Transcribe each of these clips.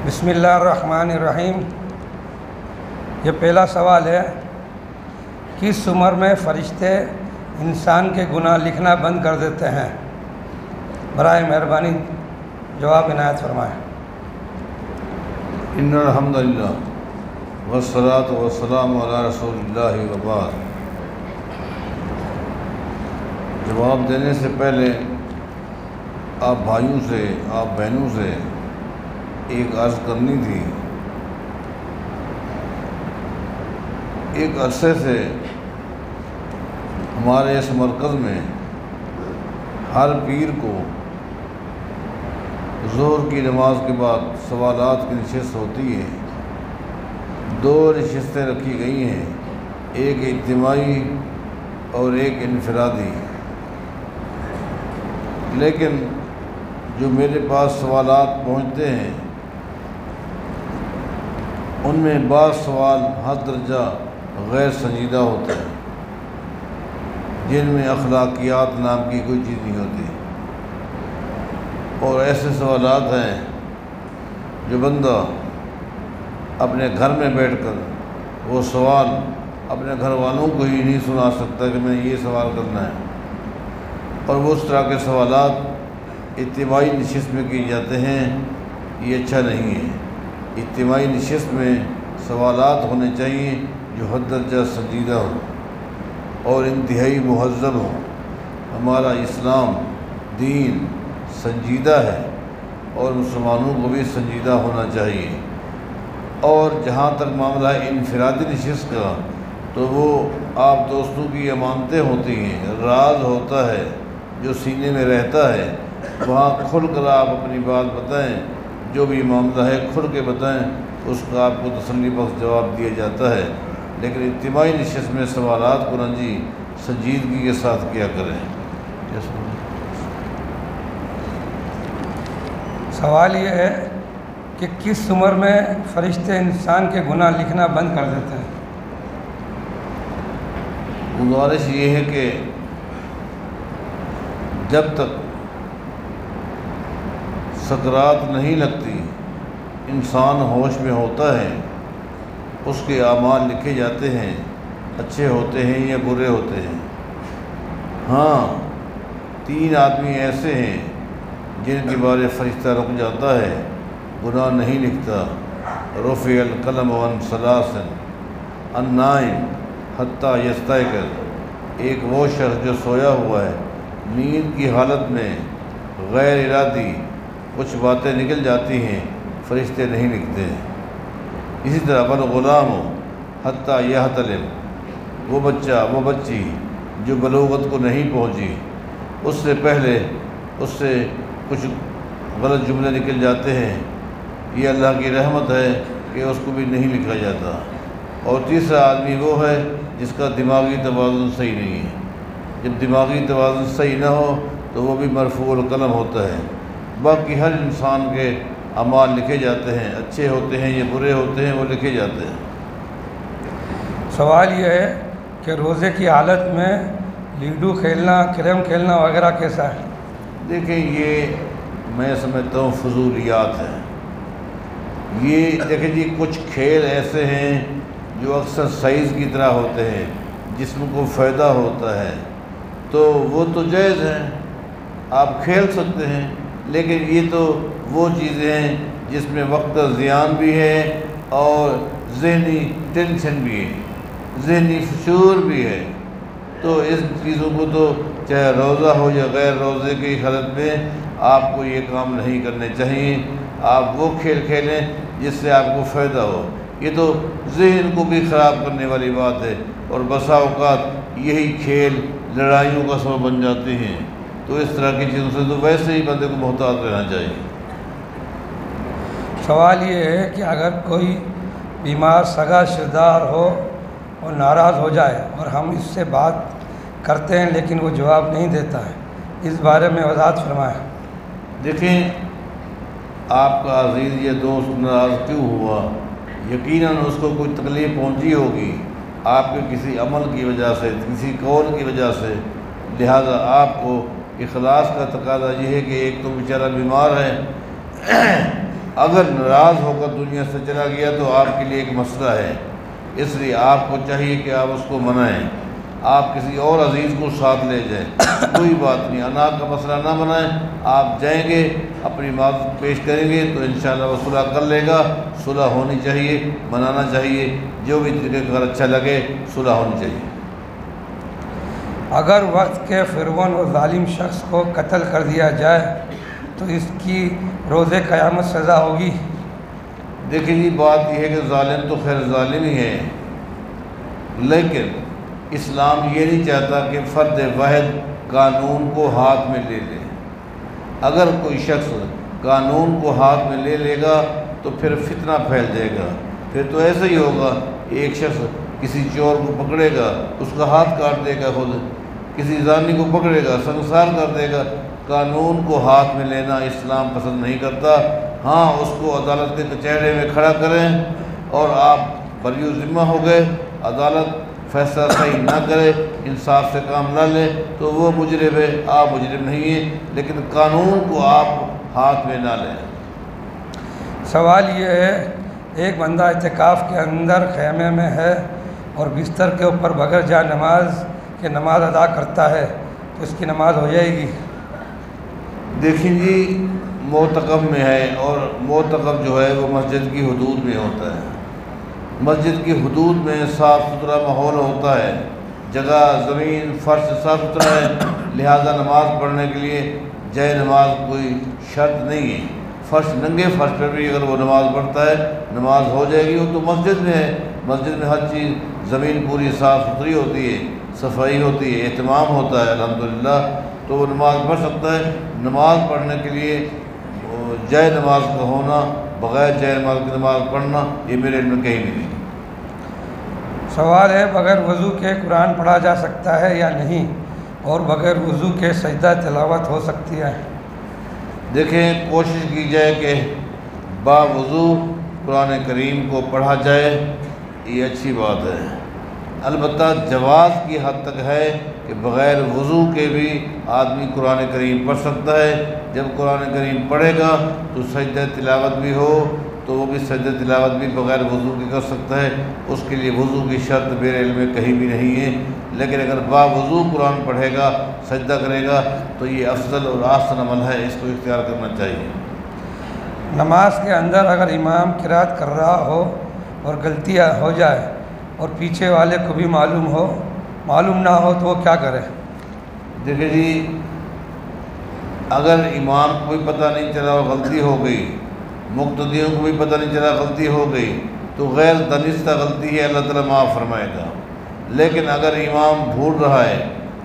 بسم اللہ الرحمن الرحیم۔ یہ پہلا سوال ہے، کس عمر میں فرشتے انسان کے گناہ لکھنا بند کر دیتے ہیں؟ برائے مہربانی جواب عنایت فرمائیں۔ ان الحمد للہ والصلاۃ والسلام علی رسول اللہ وبعد۔ جواب دینے سے پہلے آپ بھائیوں سے، آپ بہنوں سے ایک عرض کرنی تھی۔ ایک عرصے سے ہمارے اس مرکز میں ہر پیر کو ظہر کی نماز کے بعد سوالات کی نشست ہوتی ہے۔ دو نشستیں رکھی گئی ہیں، ایک اجتماعی اور ایک انفرادی۔ لیکن جو میرے پاس سوالات پہنچتے ہیں ان میں بعض سوال حد درجہ غیر سنجیدہ ہوتے ہیں، جن میں اخلاقیات نام کی کوئی چیز نہیں ہوتی، اور ایسے سوالات ہیں جو بندہ اپنے گھر میں بیٹھ کر وہ سوال اپنے گھر والوں کو ہی نہیں سنا سکتا کہ میں یہ سوال کرنا ہے، اور وہ اس طرح کے سوالات اجتماعی نشست میں کیے جاتے ہیں۔ یہ اچھا نہیں ہے۔ اجتماعی نشست میں سوالات ہونے چاہیے جو حد درجہ سنجیدہ ہو اور انتہائی مہذب ہو۔ ہمارا اسلام دین سنجیدہ ہے اور مسلمانوں کو بھی سنجیدہ ہونا چاہیے۔ اور جہاں تک معاملہ ہے انفرادی نشست کا، تو وہ آپ دوستوں کی امانتیں ہوتی ہیں، راز ہوتا ہے جو سینے میں رہتا ہے، وہاں کھل کر آپ اپنی بات بتائیں، جو بھی معاملہ ہے کھل کے بتائیں، اس کا آپ کو تسلی بخش جواب دیا جاتا ہے۔ لیکن اجتماعی نشست میں سوالات کو نہ جی سنجیدگی کے ساتھ کیا کریں۔ سوال یہ ہے کہ کس عمر میں فرشتے انسان کے گناہ لکھنا بند کر دیتے ہیں؟ گزارش یہ ہے کہ جب تک سکرات نہیں لگتی، انسان ہوش میں ہوتا ہے، اس کے اعمال لکھے جاتے ہیں، اچھے ہوتے ہیں یا برے ہوتے ہیں۔ ہاں، 3 آدمی ایسے ہیں جن کے بارے فرشتہ رک جاتا ہے، گناہ نہیں لکھتا۔ رفع القلم عن 3 عن نائم حتیٰ یستیقظ۔ ایک وہ شخص جو سویا ہوا ہے، نیند کی حالت میں غیر ارادی کچھ باتیں نکل جاتی ہیں، فرشتے نہیں لکھتے۔ اسی طرح والغلام حتیٰ یحتلم، وہ بچہ، وہ بچی جو بلوغت کو نہیں پہنچی، اس سے پہلے اس سے کچھ غلط جملے نکل جاتے ہیں، یہ اللہ کی رحمت ہے کہ اس کو بھی نہیں لکھا جاتا۔ اور تیسرا آدمی وہ ہے جس کا دماغی توازن صحیح نہیں ہے۔ جب دماغی توازن صحیح نہ ہو تو وہ بھی مرفوع القلم ہوتا ہے۔ باقی ہر انسان کے اعمال لکھے جاتے ہیں، اچھے ہوتے ہیں یا برے ہوتے ہیں، وہ لکھے جاتے ہیں۔ سوال یہ ہے کہ روزے کی حالت میں لیڈو کھیلنا، کریم کھیلنا وغیرہ کیسا ہے؟ دیکھیں، یہ میں سمجھتا ہوں فضولیات ہیں۔ یہ دیکھیں جی، کچھ کھیل ایسے ہیں جو اکثر سائز کی طرح ہوتے ہیں، جسم کو فائدہ ہوتا ہے، تو وہ تو جائز ہیں، آپ کھیل سکتے ہیں۔ لیکن یہ تو وہ چیزیں ہیں جس میں وقت کا زیان بھی ہے اور ذہنی ٹینشن بھی ہے، ذہنی فشور بھی ہے۔ تو اس چیزوں کو تو چاہے روزہ ہو یا غیر روزے کی حالت میں آپ کو یہ کام نہیں کرنے چاہیے۔ آپ وہ کھیل کھیلیں جس سے آپ کو فائدہ ہو۔ یہ تو ذہن کو بھی خراب کرنے والی بات ہے، اور بسا اوقات یہی کھیل لڑائیوں کا سبب بن جاتے ہیں۔ تو اس طرح کی چیزوں سے تو ویسے ہی بندے کو محتاط رہنا چاہیے۔ سوال یہ ہے کہ اگر کوئی بیمار سگا رشتہ دار ہو اور ناراض ہو جائے اور ہم اس سے بات کرتے ہیں لیکن وہ جواب نہیں دیتا ہے، اس بارے میں وضاحت فرمائیں۔ دیکھیں، آپ کا عزیز یا دوست ناراض کیوں ہوا؟ یقیناً اس کو کوئی تکلیف پہنچی ہوگی آپ کے کسی عمل کی وجہ سے، کسی قول کی وجہ سے۔ لہذا آپ کو اخلاص کا تقاضا یہ ہے کہ ایک تو بیچارہ بیمار ہے، اگر ناراض ہو کر دنیا سے چلا گیا تو آپ کے لیے ایک مسئلہ ہے، اس لیے آپ کو چاہیے کہ آپ اس کو منائیں، آپ کسی اور عزیز کو ساتھ لے جائیں، کوئی بات نہیں، انا کا مسئلہ نہ بنائیں، آپ جائیں گے اپنی معذرت پیش کریں گے تو انشاءاللہ وہ صلح کر لے گا۔ صلح ہونی چاہیے، منانا چاہیے، جو بھی طریقہ کار اچھا لگے صلح ہونی چاہیے۔ اگر وقت کے فرعون و ظالم شخص کو قتل کر دیا جائے تو اس کی روز قیامت سزا ہوگی؟ دیکھیں جی، بات یہ ہے کہ ظالم تو خیر ظالم ہی ہے، لیکن اسلام یہ نہیں چاہتا کہ فرد واحد قانون کو ہاتھ میں لے لے۔ اگر کوئی شخص قانون کو ہاتھ میں لے لے گا تو پھر فتنہ پھیل جائے گا، پھر تو ایسا ہی ہوگا، ایک شخص کسی چور کو پکڑے گا، اس کا ہاتھ کاٹ دے گا، خود کسی زانی کو پکڑے گا، سنسار کر دے گا۔ قانون کو ہاتھ میں لینا اسلام پسند نہیں کرتا۔ ہاں، اس کو عدالت کے کچہرے میں کھڑا کریں اور آپ بری ذمہ ہو گئے، عدالت فیصلہ صحیح نہ کرے، انصاف سے کام نہ لے تو وہ مجرم ہے، آپ مجرم نہیں ہیں، لیکن قانون کو آپ ہاتھ میں نہ لیں۔ سوال یہ ہے، ایک بندہ اعتکاف کے اندر خیمے میں ہے اور بستر کے اوپر بغیر جا نماز کے نماز ادا کرتا ہے تو اس کی نماز ہو جائے گی؟ دیکھیں جی، معتکف میں ہے اور معتکف جو ہے وہ مسجد کی حدود میں ہوتا ہے، مسجد کی حدود میں صاف ستھرا ماحول ہوتا ہے، جگہ زمین فرش صاف ستھرا ہے، لہذا نماز پڑھنے کے لیے جائے نماز کوئی شرط نہیں ہے۔ فرش ننگے فرش پر بھی اگر وہ نماز پڑھتا ہے نماز ہو جائے گی۔ وہ تو مسجد میں ہے، مسجد میں ہر چیز زمین پوری صاف ستھری ہوتی ہے، صفائی ہوتی ہے، اہتمام ہوتا ہے الحمدللہ، تو وہ نماز پڑھ سکتا ہے۔ نماز پڑھنے کے لیے جائے نماز کا ہونا، بغیر جائے نماز کی نماز پڑھنا، یہ میرے علم میں کہیں بھی نہیں۔ سوال ہے، بغیر وضو کے قرآن پڑھا جا سکتا ہے یا نہیں، اور بغیر وضو کے سجدہ تلاوت ہو سکتی ہے؟ دیکھیں، کوشش کی جائے کہ باوضو قرآن کریم کو پڑھا جائے، یہ اچھی بات ہے۔ البتہ جواز کی حد تک ہے کہ بغیر وضو کے بھی آدمی قرآن کریم پڑھ سکتا ہے۔ جب قرآن کریم پڑھے گا تو سجدہ تلاوت بھی ہو تو وہ بھی سجدہ تلاوت بھی بغیر وضو کے کر سکتا ہے، اس کے لیے وضو کی شرط میرے علم میں کہیں بھی نہیں ہے۔ لیکن اگر باوضو قرآن پڑھے گا، سجدہ کرے گا تو یہ افضل اور احسن عمل ہے، اس کو اختیار کرنا چاہیے۔ نماز کے اندر اگر امام قرات کر رہا ہو اور غلطیاں ہو جائے اور پیچھے والے کو بھی معلوم نہ ہو تو وہ کیا کرے؟ دیکھیں جی، اگر امام کو بھی پتہ نہیں چلا اور غلطی ہو گئی، مقتدیوں کو بھی پتہ نہیں چلا غلطی ہو گئی، تو غیر دانستہ غلطی ہے، اللہ تعالیٰ معاف فرمائے گا۔ لیکن اگر امام بھول رہا ہے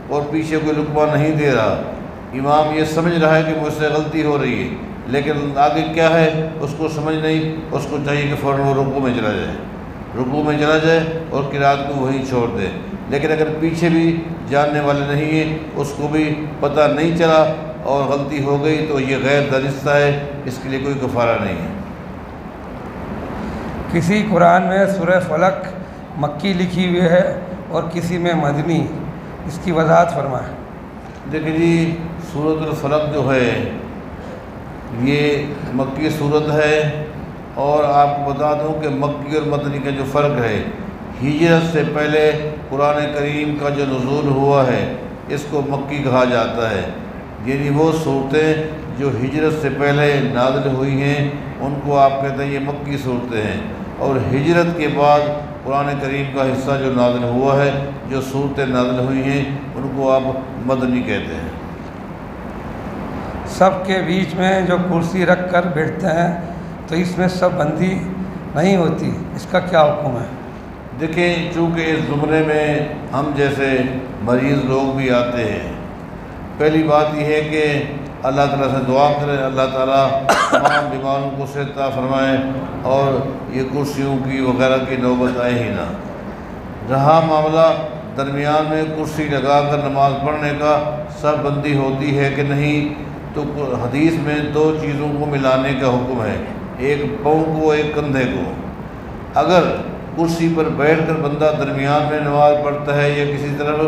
اور پیچھے کوئی لقمہ نہیں دے رہا، امام یہ سمجھ رہا ہے کہ مجھ سے غلطی ہو رہی ہے لیکن آگے کیا ہے اس کو سمجھ نہیں، اس کو چاہیے کہ فوراً وہ رکوع میں چلا جائے، رکوع میں چلا جائے اور قرات کو وہیں چھوڑ دے۔ لیکن اگر پیچھے بھی جاننے والے نہیں ہیں، اس کو بھی پتہ نہیں چلا اور غلطی ہو گئی تو یہ غیر دانستہ ہے، اس کے لیے کوئی کفارہ نہیں ہے۔ کسی قرآن میں سورہ فلق مکی لکھی ہوئی ہے اور کسی میں مدنی، اس کی وضاحت فرمائیں۔ دیکھیں جی، سورۃ الفلق جو ہے یہ مکی صورت ہے، اور آپ کو بتا دوں کہ مکی اور مدنی کا جو فرق ہے، ہجرت سے پہلے قرآن کریم کا جو نزول ہوا ہے اس کو مکی کہا جاتا ہے، یعنی وہ صورتیں جو ہجرت سے پہلے نازل ہوئی ہیں ان کو آپ کہتے ہیں یہ مکی صورتیں ہیں، اور ہجرت کے بعد قرآن کریم کا حصہ جو نازل ہوا ہے، جو صورتیں نازل ہوئی ہیں ان کو آپ مدنی کہتے ہیں۔ سب کے بیچ میں جو کرسی رکھ کر بیٹھتے ہیں تو اس میں سب بندی نہیں ہوتی، اس کا کیا حکم ہے؟ دیکھیں، چونکہ اس زمرے میں ہم جیسے مریض لوگ بھی آتے ہیں، پہلی بات یہ ہے کہ اللہ تعالیٰ سے دعا کریں، اللہ تعالیٰ تمام بیماروں کو صحت عطا فرمائے اور یہ کرسیوں کی وغیرہ کی نوبت آئے ہی نہ۔ رہا معاملہ درمیان میں کرسی لگا کر نماز پڑھنے کا، سب بندی ہوتی ہے کہ نہیں، تو حدیث میں دو چیزوں کو ملانے کا حکم ہے، ایک پاؤں کو ایک کندھے کو۔ اگر کرسی پر بیٹھ کر بندہ درمیان میں نماز پڑھتا ہے یا کسی طرف،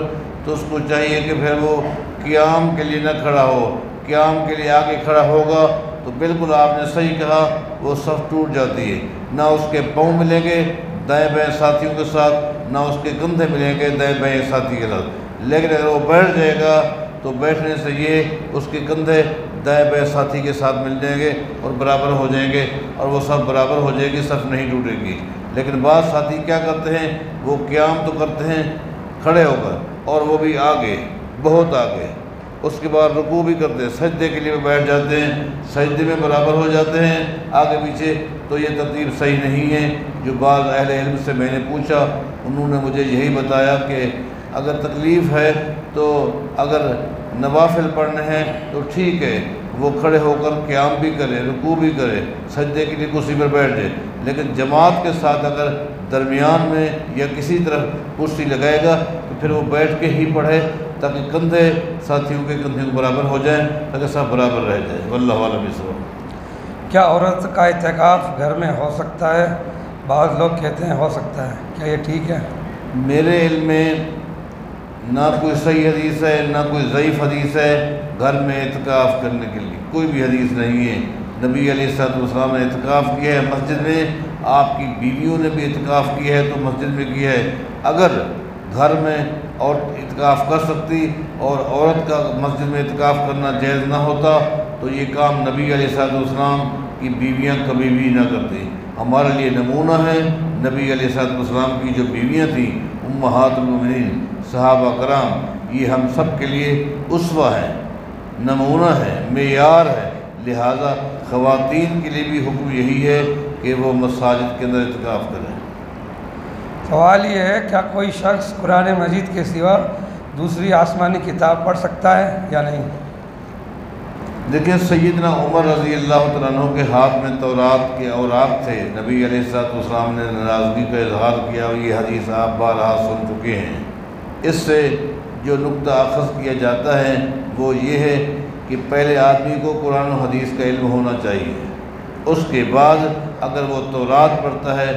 تو اس کو چاہیے کہ پھر وہ قیام کے لیے نہ کھڑا ہو، قیام کے لیے آگے کھڑا ہوگا تو بالکل آپ نے صحیح کہا وہ صف ٹوٹ جاتی ہے، نہ اس کے پاؤں ملیں گے دائیں بائیں ساتھیوں کے ساتھ، نہ اس کے کندھے ملیں گے دائیں بائیں ساتھی کے ساتھ، لیکن اگر وہ بیٹھ جائے گا تو بیٹھنے سے یہ اس کے کندھے دائیں بائیں ساتھی کے ساتھ مل جائیں گے اور برابر ہو جائیں گے، اور وہ صف برابر ہو جائے گی، صف نہیں ٹوٹے گی۔ لیکن بعض ساتھی کیا کرتے ہیں، وہ قیام تو کرتے ہیں کھڑے ہو کر، اور وہ بھی آگے، بہت آگے، اس کے بعد رکوع بھی کرتے ہیں، سجدے کے لیے بیٹھ جاتے ہیں، سجدے میں برابر ہو جاتے ہیں آگے پیچھے، تو یہ ترتیب صحیح نہیں ہے۔ جو بعض اہل علم سے میں نے پوچھا، انہوں نے مجھے یہی بتایا کہ اگر تکلیف ہے تو اگر نوافل پڑھنے ہیں تو ٹھیک ہے، وہ کھڑے ہو کر قیام بھی کرے، رکوع بھی کرے، سجدے کے لیے کرسی پر بیٹھ جائے، لیکن جماعت کے ساتھ اگر درمیان میں یا کسی طرح کرسی لگائے گا تو پھر وہ بیٹھ کے ہی پڑھے، تاکہ کندھے ساتھیوں کے کندھے برابر ہو جائیں، تاکہ سب برابر رہ جائے۔ واللہ اعلم بالصواب۔ کیا عورت کا اعتکاف گھر میں ہو سکتا ہے؟ بعض لوگ کہتے ہیں ہو سکتا ہے، کیا یہ ٹھیک ہے؟ میرے علم میں نہ کوئی صحیح حدیث ہے نہ کوئی ضعیف حدیث ہے گھر میں اعتکاف کرنے کے لیے، کوئی بھی حدیث نہیں ہے۔ نبی علیہ الصلوۃ والسلام نے اعتکاف کیا ہے مسجد میں، آپ کی بیویوں نے بھی اعتکاف کیا ہے تو مسجد میں کیا ہے۔ اگر گھر میں عورت اعتکاف کر سکتی اور عورت کا مسجد میں اعتکاف کرنا جائز نہ ہوتا تو یہ کام نبی علیہ الصلوۃ والسلام کی بیویاں کبھی بھی نہ کرتی۔ ہمارے لیے نمونہ ہے نبی علیہ الصلوۃ والسلام کی جو بیویاں تھیں امہات المومنین صحابہ کرام، یہ ہم سب کے لیے اسوہ ہے، نمونہ ہے، معیار ہے۔ لہذا خواتین کے لیے بھی حکم یہی ہے کہ وہ مساجد کے اندر اعتکاف کریں۔ سوال یہ ہے، کیا کوئی شخص قرآن مجید کے سوا دوسری آسمانی کتاب پڑھ سکتا ہے یا نہیں؟ دیکھیں، سیدنا عمر رضی اللہ تعالیٰ عنہ کے ہاتھ میں تورات کے اوراق تھے، نبی علیہ الصلوۃ والسلام نے ناراضگی کا اظہار کیا، اور یہ حدیث آپ بارہا سن چکے ہیں۔ اس سے جو نقطہ اخذ کیا جاتا ہے وہ یہ ہے کہ پہلے آدمی کو قرآن و حدیث کا علم ہونا چاہیے، اس کے بعد اگر وہ تورات پڑھتا ہے،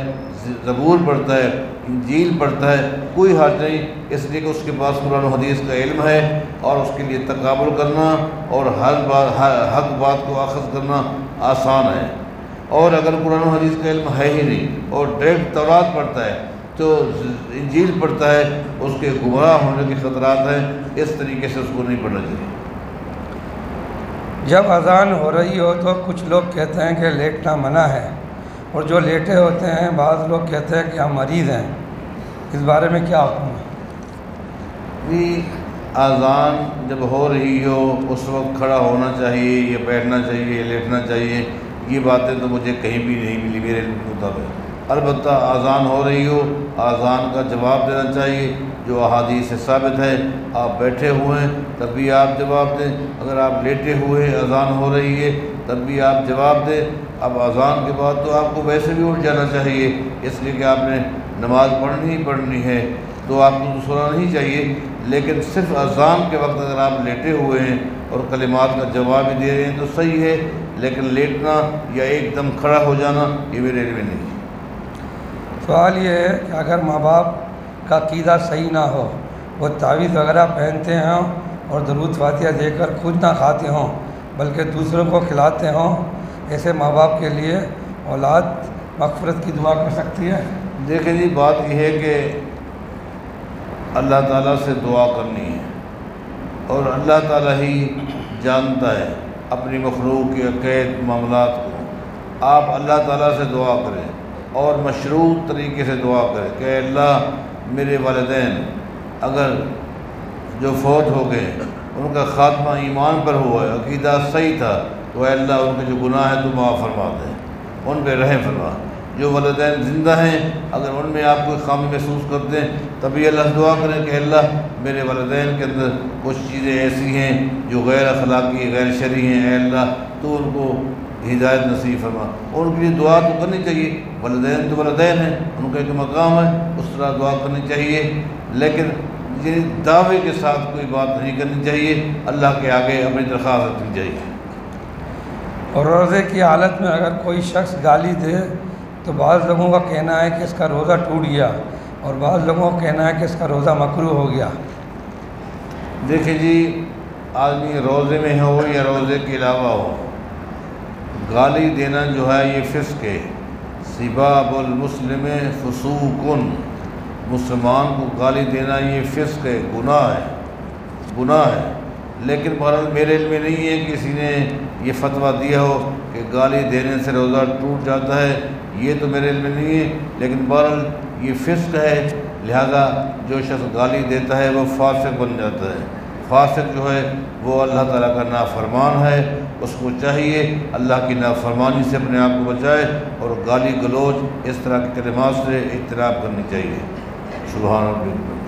زبور پڑھتا ہے، انجیل پڑھتا ہے، کوئی حرج نہیں، اس لیے کہ اس کے پاس قرآن و حدیث کا علم ہے، اور اس کے لیے تقابل کرنا اور حق بات کو اخذ کرنا آسان ہے۔ اور اگر قرآن و حدیث کا علم ہے ہی نہیں اور ڈائریکٹ تورات پڑھتا ہے تو انجیل پڑھتا ہے، اس کے گمراہ ہونے کے خطرات ہیں، اس طریقے سے اس کو نہیں پڑھنا چاہیے۔ جب اذان ہو رہی ہو تو کچھ لوگ کہتے ہیں کہ لیٹنا منع ہے، اور جو لیٹے ہوتے ہیں بعض لوگ کہتے ہیں کہ ہم مریض ہیں، اس بارے میں کیا حکم ہے؟ جی، اذان جب ہو رہی ہو اس وقت کھڑا ہونا چاہیے یا بیٹھنا چاہیے یا لیٹنا چاہیے، یہ باتیں تو مجھے کہیں بھی نہیں ملی میرے علم کے مطابق۔ البتہ اذان ہو رہی ہو اذان کا جواب دینا چاہیے، جو احادیث سے ثابت ہے۔ آپ بیٹھے ہوئے ہیں تب بھی آپ جواب دیں، اگر آپ لیٹے ہوئے اذان ہو رہی ہے تب بھی آپ جواب دیں۔ اب اذان کے بعد تو آپ کو ویسے بھی اٹھ جانا چاہیے، اس لیے کہ آپ نے نماز پڑھنی ہی پڑھنی ہے، تو آپ کو تو سونا نہیں چاہیے۔ لیکن صرف اذان کے وقت اگر آپ لیٹے ہوئے ہیں اور کلمات کا جواب بھی دے رہے ہیں تو صحیح ہے، لیکن لیٹنا یا ایک دم کھڑا ہو جانا یہ میرے علم میں نہیں۔ سوال یہ ہے کہ اگر ماں باپ کا عقیدہ صحیح نہ ہو، وہ تعویذ وغیرہ پہنتے ہوں اور درود فاتحہ دے کر خود نہ کھاتے ہوں بلکہ دوسروں کو کھلاتے ہوں، ایسے ماں باپ کے لیے اولاد مغفرت کی دعا کر سکتی ہے؟ دیکھیں جی، بات یہ ہے کہ اللہ تعالیٰ سے دعا کرنی ہے، اور اللہ تعالیٰ ہی جانتا ہے اپنی مخلوق کے عقائد معاملات کو۔ آپ اللہ تعالیٰ سے دعا کریں اور مشروط طریقے سے دعا کریں کہ اے اللہ، میرے والدین اگر جو فوت ہو گئے ان کا خاتمہ ایمان پر ہوا ہے، عقیدہ صحیح تھا، تو اے اللہ ان کے جو گناہ ہیں تو معاف فرما دیں، ان پہ رحم فرما۔ جو والدین زندہ ہیں اگر ان میں آپ کوئی خامی محسوس کرتے ہیں تبھی اللہ سے دعا کریں کہ اللہ، میرے والدین کے اندر کچھ چیزیں ایسی ہیں جو غیر اخلاقی غیر شرعی ہیں، اے اللہ تو ان کو ہدایت نصیب فرما۔ ان کے لیے دعا تو کرنی چاہیے، والدین تو والدین ہیں، ان کا ایک مقام ہے، اس طرح دعا کرنی چاہیے، لیکن یہ دعوے کے ساتھ کوئی بات نہیں کرنی چاہیے، اللہ کے آگے اپنی درخواست رکھنی چاہیے۔ اور روزے کی حالت میں اگر کوئی شخص گالی دے تو بعض لوگوں کا کہنا ہے کہ اس کا روزہ ٹوٹ گیا، اور بعض لوگوں کا کہنا ہے کہ اس کا روزہ مکروہ ہو گیا۔ دیکھیں جی، آدمی روزے میں ہو یا روزے کے علاوہ ہو، گالی دینا جو ہے یہ فسق ہے۔ سباب المسلم فسوق، مسلمان کو گالی دینا یہ فسق ہے، گناہ ہے۔ لیکن بہرحال میرے علم میں نہیں ہے کسی نے یہ فتویٰ دیا ہو کہ گالی دینے سے روزہ ٹوٹ جاتا ہے، یہ تو میرے علم میں نہیں ہے، لیکن بہرحال یہ فسق ہے، لہذا جو شخص گالی دیتا ہے وہ فاسق بن جاتا ہے۔ فاسق جو ہے وہ اللہ تعالیٰ کا نافرمان ہے، اس کو چاہیے اللہ کی نافرمانی سے اپنے آپ کو بچائے اور گالی گلوچ اس طرح کے کلمات سے اجتناب کرنی چاہیے۔ سبحان اللہ۔